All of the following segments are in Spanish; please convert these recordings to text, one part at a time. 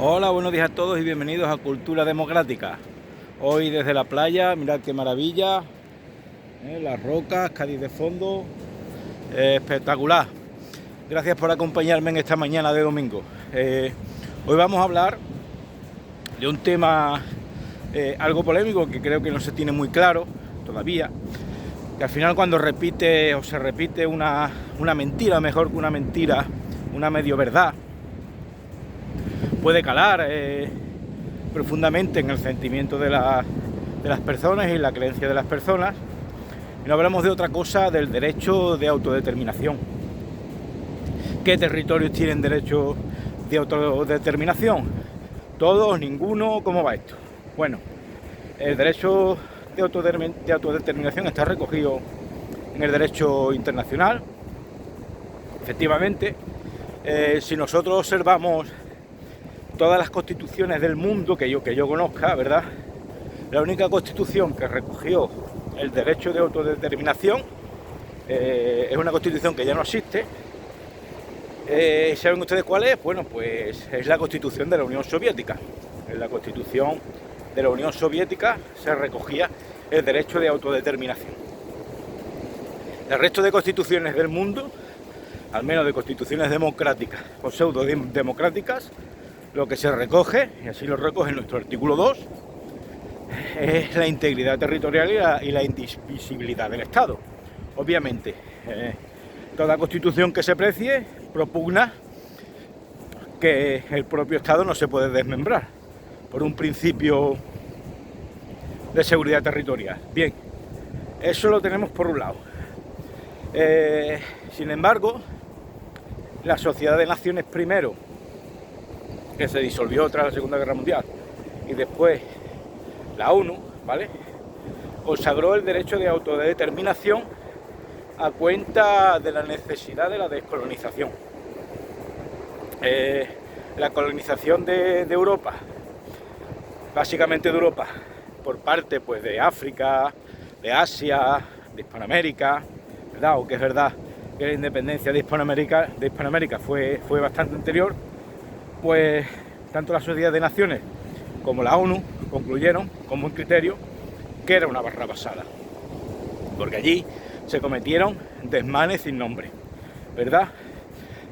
Hola, buenos días a todos y bienvenidos a Cultura Democrática. Hoy desde la playa, mirad qué maravilla, las rocas, Cádiz de fondo, espectacular. Gracias por acompañarme en esta mañana de domingo. Hoy vamos a hablar de un tema algo polémico que creo que no se tiene muy claro todavía, que al final cuando se repite una mentira, mejor que una mentira, una medio verdad, puede calar profundamente en el sentimiento de las personas y la creencia de las personas. Y no hablamos de otra cosa, del derecho de autodeterminación. ¿Qué territorios tienen derecho de autodeterminación? ¿Todos? ¿Ninguno? ¿Cómo va esto? Bueno, el derecho de autodeterminación está recogido en el derecho internacional. Efectivamente, si nosotros observamos todas las constituciones del mundo que yo conozca, ¿verdad? La única constitución que recogió el derecho de autodeterminación es una constitución que ya no existe. ¿Saben ustedes cuál es? Bueno, pues es la Constitución de la Unión Soviética. En la Constitución de la Unión Soviética se recogía el derecho de autodeterminación. El resto de constituciones del mundo, al menos de constituciones democráticas o pseudo-democráticas, lo que se recoge, y así lo recoge nuestro artículo 2, es la integridad territorial y la indivisibilidad del Estado. Obviamente, toda constitución que se precie propugna que el propio Estado no se puede desmembrar por un principio de seguridad territorial. Bien, eso lo tenemos por un lado. Sin embargo, la Sociedad de Naciones primero, que se disolvió tras la Segunda Guerra Mundial, y después la ONU, ¿vale?, consagró el derecho de autodeterminación a cuenta de la necesidad de la descolonización. La colonización de Europa, básicamente de Europa, por parte pues de África, de Asia, de Hispanoamérica, ¿verdad? Aunque es verdad que la independencia de Hispanoamérica fue bastante anterior, pues tanto la Sociedad de Naciones como la ONU concluyeron con buen criterio que era una barrabasada, porque allí se cometieron desmanes sin nombre, ¿verdad?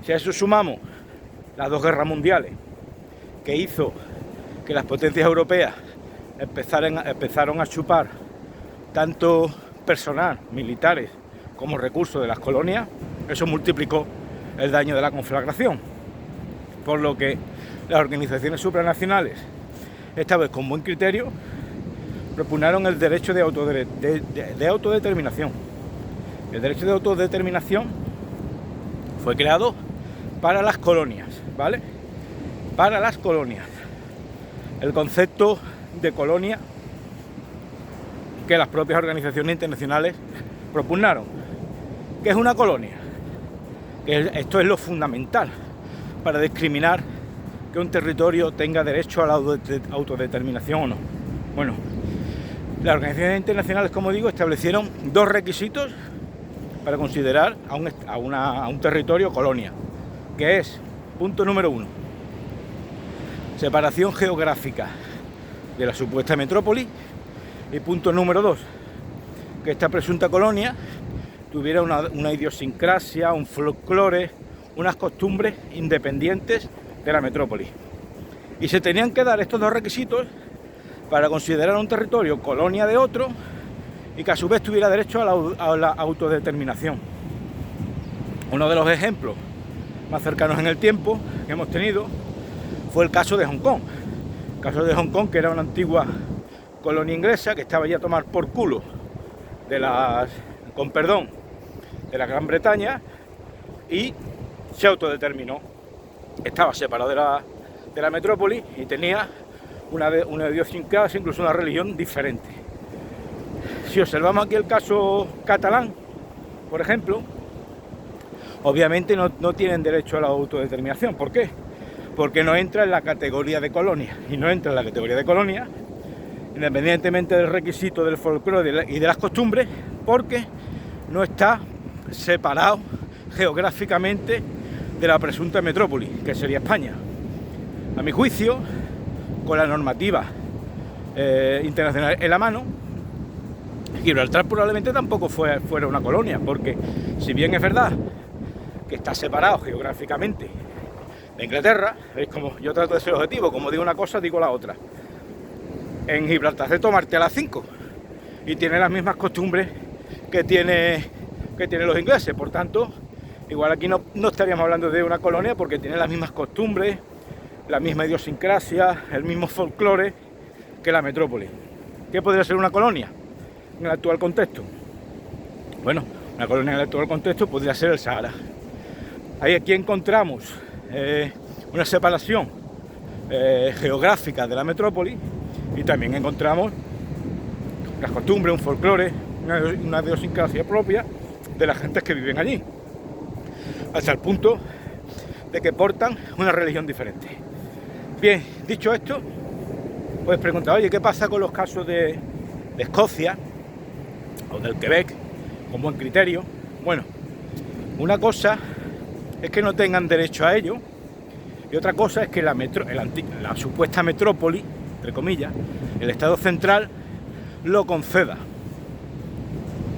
Si a eso sumamos las dos guerras mundiales, que hizo que las potencias europeas empezaron a chupar tanto personal, militares, como recursos de las colonias, eso multiplicó el daño de la conflagración. Por lo que las organizaciones supranacionales, esta vez con buen criterio, propugnaron el derecho de autodeterminación. El derecho de autodeterminación fue creado para las colonias, ¿vale? Para las colonias. El concepto de colonia que las propias organizaciones internacionales propugnaron. ¿Qué es una colonia? Esto es lo fundamental para discriminar que un territorio tenga derecho a la autodeterminación o no. Bueno, las organizaciones internacionales, como digo, establecieron dos requisitos para considerar a un territorio colonia, que es, punto número 1, separación geográfica de la supuesta metrópoli, y punto número 2, que esta presunta colonia tuviera una idiosincrasia, un folclore, unas costumbres independientes de la metrópoli. Y se tenían que dar estos dos requisitos para considerar un territorio colonia de otro y que a su vez tuviera derecho a la autodeterminación. Uno de los ejemplos más cercanos en el tiempo que hemos tenido fue el caso de Hong Kong. El caso de Hong Kong, que era una antigua colonia inglesa que estaba ya a tomar por culo de la Gran Bretaña, y se autodeterminó. Estaba separado de la metrópoli y tenía una idiosincrasia, incluso una religión diferente. Si observamos aquí el caso catalán, por ejemplo, obviamente no tienen derecho a la autodeterminación. ¿Por qué? Porque no entra en la categoría de colonia, y no entra en la categoría de colonia independientemente del requisito del folclore y de las costumbres, porque no está separado geográficamente de la presunta metrópoli, que sería España. a mi juicio, con la normativa internacional en la mano, Gibraltar probablemente tampoco fuera una colonia, porque si bien es verdad que está separado geográficamente de Inglaterra, es como yo trato de ser objetivo, como digo una cosa, digo la otra. En Gibraltar de tomarte a las 5 y tiene las mismas costumbres que tienen los ingleses, por tanto, igual aquí no estaríamos hablando de una colonia porque tiene las mismas costumbres, la misma idiosincrasia, el mismo folclore que la metrópoli. ¿Qué podría ser una colonia en el actual contexto? Bueno, una colonia en el actual contexto podría ser el Sahara. Ahí aquí encontramos una separación geográfica de la metrópoli y también encontramos las costumbres, un folclore, una idiosincrasia propia de las gentes que viven allí, hasta el punto de que portan una religión diferente. Bien, dicho esto, pues preguntar, oye, ¿qué pasa con los casos de Escocia o del Quebec con buen criterio? Bueno, una cosa es que no tengan derecho a ello y otra cosa es que la supuesta metrópoli, entre comillas, el Estado central lo conceda.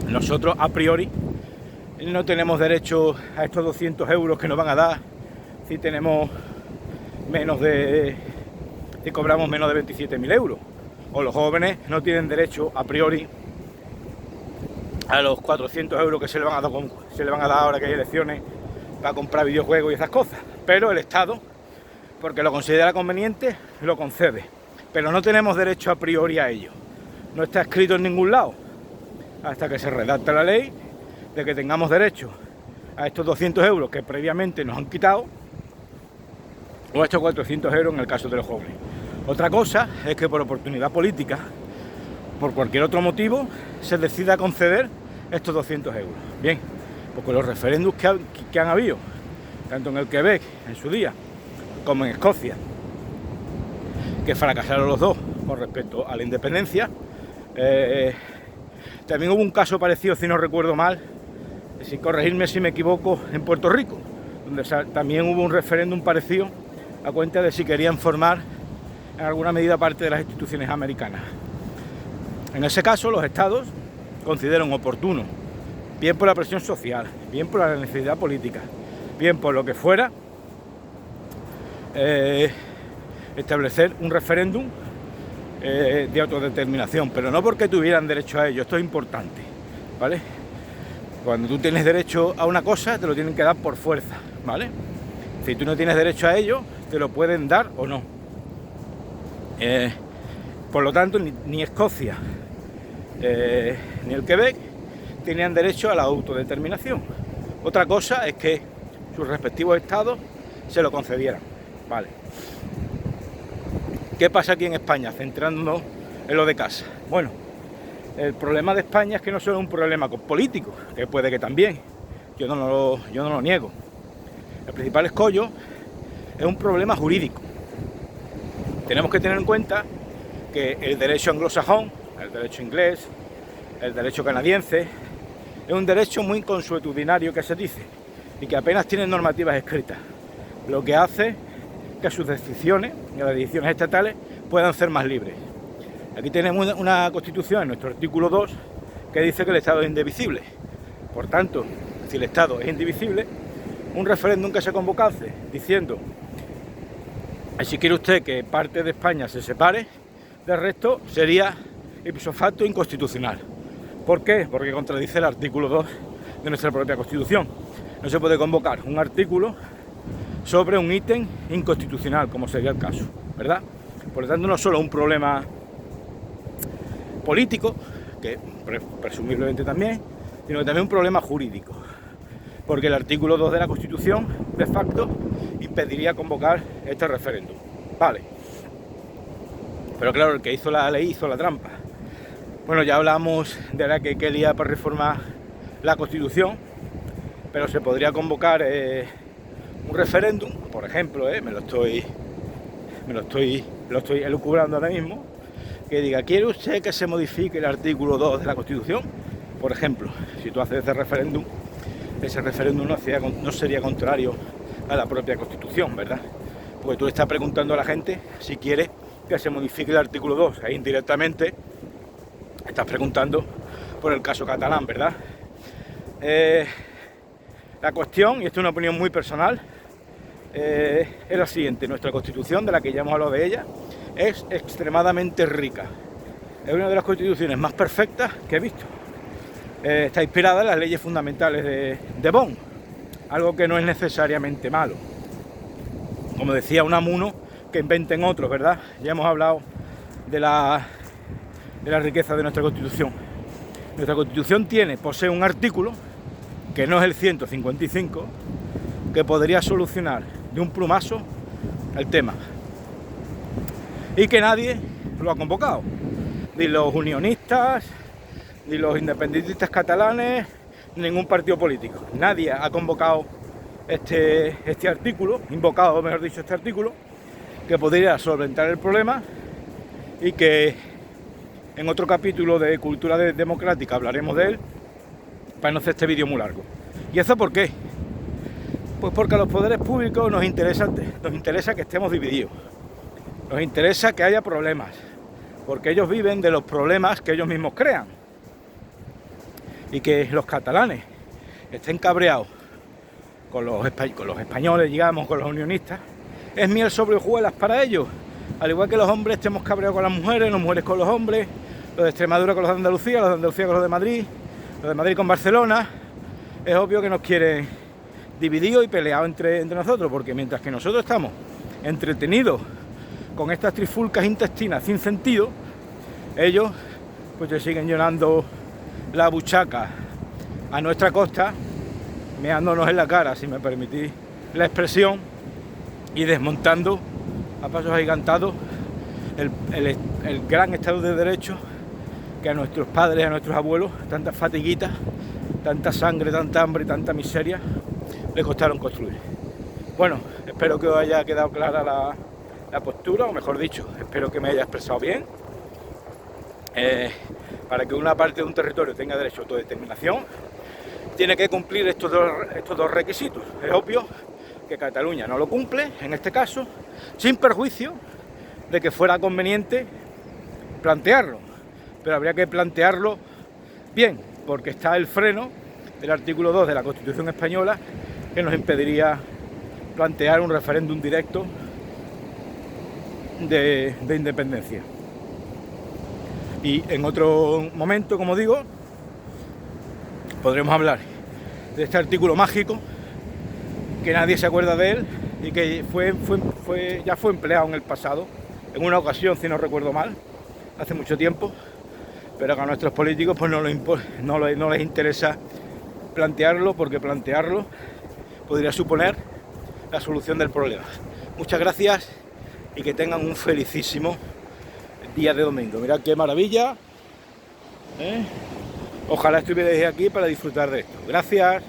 Nosotros a priori no tenemos derecho a estos 200 euros que nos van a dar si tenemos si cobramos menos de 27.000 euros, o los jóvenes no tienen derecho a priori a los 400 euros que se le van a dar ahora que hay elecciones para comprar videojuegos y esas cosas, pero el Estado, porque lo considera conveniente, lo concede, pero no tenemos derecho a priori a ello, no está escrito en ningún lado, hasta que se redacta la ley de que tengamos derecho a estos 200 euros que previamente nos han quitado, o a estos 400 euros en el caso de los jóvenes. Otra cosa es que por oportunidad política, por cualquier otro motivo, se decida conceder estos 200 euros. Bien, porque los referéndums que han habido, tanto en el Quebec en su día, como en Escocia, que fracasaron los dos con respecto a la independencia, también hubo un caso parecido, si no recuerdo mal, sin corregirme si me equivoco, en Puerto Rico, donde también hubo un referéndum parecido a cuenta de si querían formar en alguna medida parte de las instituciones americanas. En ese caso, los estados consideran oportuno, bien por la presión social, bien por la necesidad política, bien por lo que fuera, establecer un referéndum de autodeterminación, pero no porque tuvieran derecho a ello. Esto es importante, ¿vale? Cuando tú tienes derecho a una cosa, te lo tienen que dar por fuerza, ¿vale? Si tú no tienes derecho a ello, te lo pueden dar o no. Por lo tanto, ni Escocia ni el Quebec tenían derecho a la autodeterminación. Otra cosa es que sus respectivos estados se lo concedieran, ¿vale? ¿Qué pasa aquí en España? Centrándonos en lo de casa. Bueno, el problema de España es que no solo es un problema político, que puede que también, yo no lo niego. El principal escollo es un problema jurídico. Tenemos que tener en cuenta que el derecho anglosajón, el derecho inglés, el derecho canadiense, es un derecho muy consuetudinario que se dice y que apenas tiene normativas escritas, lo que hace que sus decisiones, las decisiones estatales, puedan ser más libres. Aquí tenemos una constitución en nuestro artículo 2 que dice que el Estado es indivisible. Por tanto, si el Estado es indivisible, un referéndum que se convocase diciendo si quiere usted que parte de España se separe del resto sería ipso facto inconstitucional. ¿Por qué? Porque contradice el artículo 2 de nuestra propia Constitución. No se puede convocar un artículo sobre un ítem inconstitucional, como sería el caso, ¿verdad? Por lo tanto, no solo un problema político, que presumiblemente también, sino que también un problema jurídico, porque el artículo 2 de la Constitución, de facto, impediría convocar este referéndum. Vale. Pero claro, el que hizo la ley hizo la trampa. Bueno, ya hablamos de la que quería para reformar la Constitución, pero se podría convocar un referéndum, por ejemplo, me lo estoy elucubrando ahora mismo, que diga, ¿quiere usted que se modifique el artículo 2 de la Constitución? Por ejemplo, si tú haces ese referéndum no sería contrario a la propia Constitución, ¿verdad? Porque tú le estás preguntando a la gente si quiere que se modifique el artículo 2. Ahí indirectamente estás preguntando por el caso catalán, ¿verdad? La cuestión, y esto es una opinión muy personal, es la siguiente: nuestra Constitución, de la que ya hemos hablado de ella, es extremadamente rica. Es una de las constituciones más perfectas que he visto. Está inspirada en las leyes fundamentales de Bonn, algo que no es necesariamente malo. Como decía Unamuno, que inventen otros, ¿verdad? Ya hemos hablado de la riqueza de nuestra Constitución. Nuestra Constitución posee un artículo, que no es el 155, que podría solucionar de un plumazo el tema. Y que nadie lo ha convocado. Ni los unionistas, ni los independentistas catalanes, ni ningún partido político. Nadie ha convocado este artículo, invocado, mejor dicho, este artículo, que podría solventar el problema, y que en otro capítulo de Cultura Democrática hablaremos de él, para no hacer este vídeo muy largo. ¿Y eso por qué? Pues porque a los poderes públicos nos interesa que estemos divididos, nos interesa que haya problemas, porque ellos viven de los problemas que ellos mismos crean. Y que los catalanes estén cabreados con los españoles, digamos, con los unionistas, es miel sobre hojuelas para ellos. Al igual que los hombres estemos cabreados con las mujeres con los hombres, los de Extremadura con los de Andalucía, los de Andalucía con los de Madrid con Barcelona. Es obvio que nos quieren divididos y peleados entre nosotros, porque mientras que nosotros estamos entretenidos con estas trifulcas intestinas sin sentido, ellos pues se siguen llenando la buchaca a nuestra costa, meándonos en la cara, si me permitís la expresión, y desmontando a pasos agigantados el gran Estado de Derecho que a nuestros padres, a nuestros abuelos, tantas fatiguitas, tanta sangre, tanta hambre y tanta miseria le costaron construir. Bueno, espero que os haya quedado clara la postura, o mejor dicho, espero que me haya expresado bien. Para que una parte de un territorio tenga derecho a autodeterminación, tiene que cumplir estos dos requisitos. Es obvio que Cataluña no lo cumple, en este caso, sin perjuicio de que fuera conveniente plantearlo, pero habría que plantearlo bien, porque está el freno del artículo 2 de la Constitución española, que nos impediría plantear un referéndum directo de independencia. Y en otro momento, como digo, podremos hablar de este artículo mágico, que nadie se acuerda de él y que ya fue empleado en el pasado, en una ocasión, si no recuerdo mal, hace mucho tiempo, pero que a nuestros políticos pues no les interesa plantearlo, porque plantearlo podría suponer la solución del problema. Muchas gracias y que tengan un felicísimo día de domingo. Mirad qué maravilla, Ojalá estuvierais aquí para disfrutar de esto. Gracias.